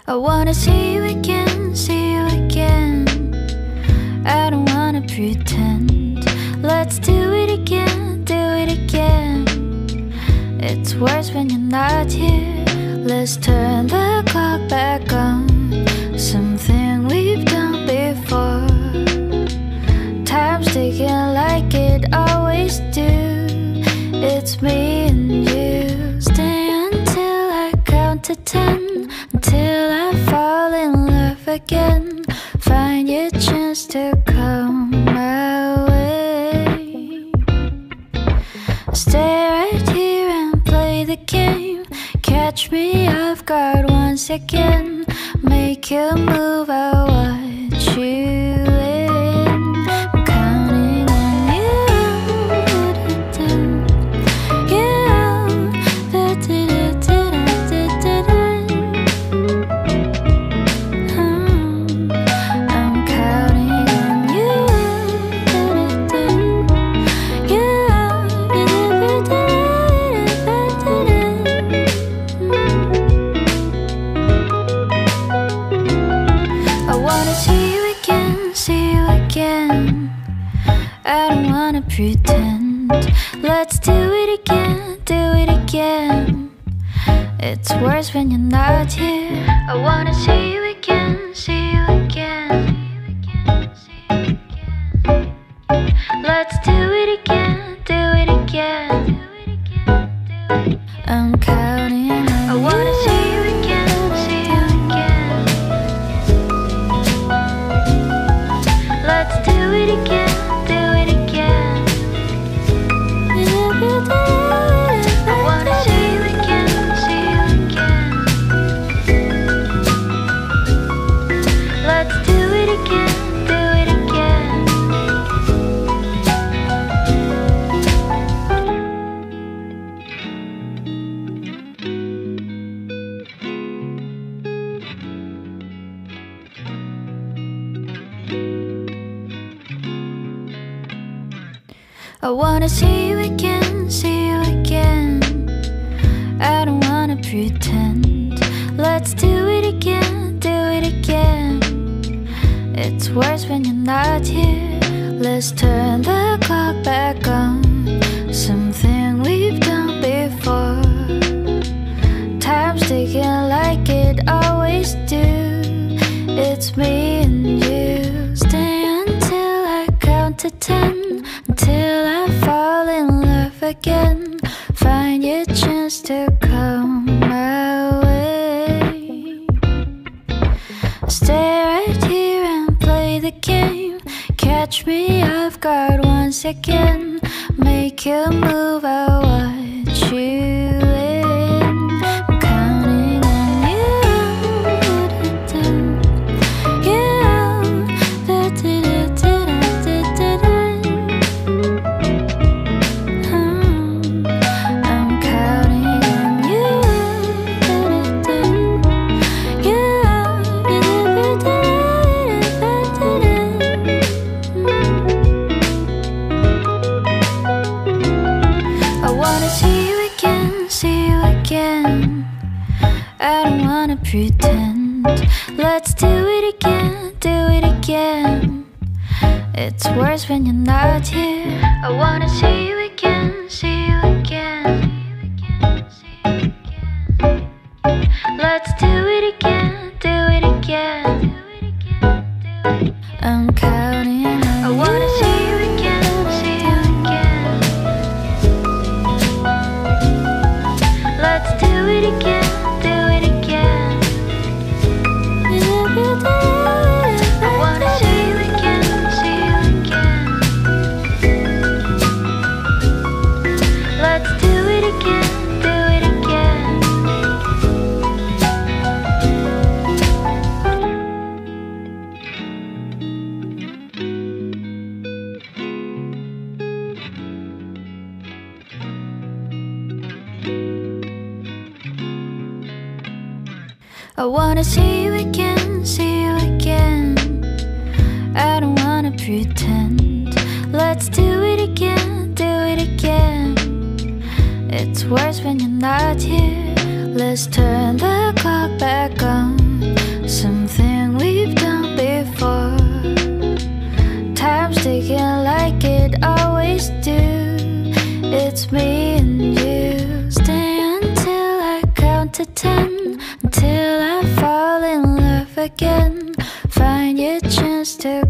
I wanna see you again, see you again. I don't wanna pretend. Let's do it again, do it again. It's worse when you're not here. Let's turn the clock back on. Something we've done before. Time's ticking like it always do. It's me and you. Stay until I count to 10. Until I fall in love again. Find your chance to come my way. Stay right here and play the game. Catch me off guard once again. Make you move, I'll watch you in. I'm counting on you. I don't wanna pretend. Let's do it again, do it again. It's worse when you're not here. I wanna see you again, see you again. Let's do it again, do it again. I'm counting on you. I wanna see you again, see you again. Let's do it again. I wanna see you again, see you again. I don't wanna pretend. Let's do it again, do it again. It's worse when you're not here. Let's turn the clock back on. Something we've done before. Time's ticking like it always do. It's me and you. Stay until I count to 10. Until I fall in love again. Find your chance to come my way. Stay right here and play the game. Catch me off guard once again. Make you move, I'll watch you in. I'm counting on you. I don't wanna pretend. Let's do it again, do it again. It's worse when you're not here. I wanna see you again, see you again. Let's do it again, do it again. I'm counting on you. I wanna see you again, see you again. Let's do it again. I wanna see you again, see you again. I don't wanna pretend. Let's do it again, do it again. It's worse when you're not here. Let's turn the clock back on. always do. It's me and you. Stay until I count to 10, until I fall in love again. Find your chance to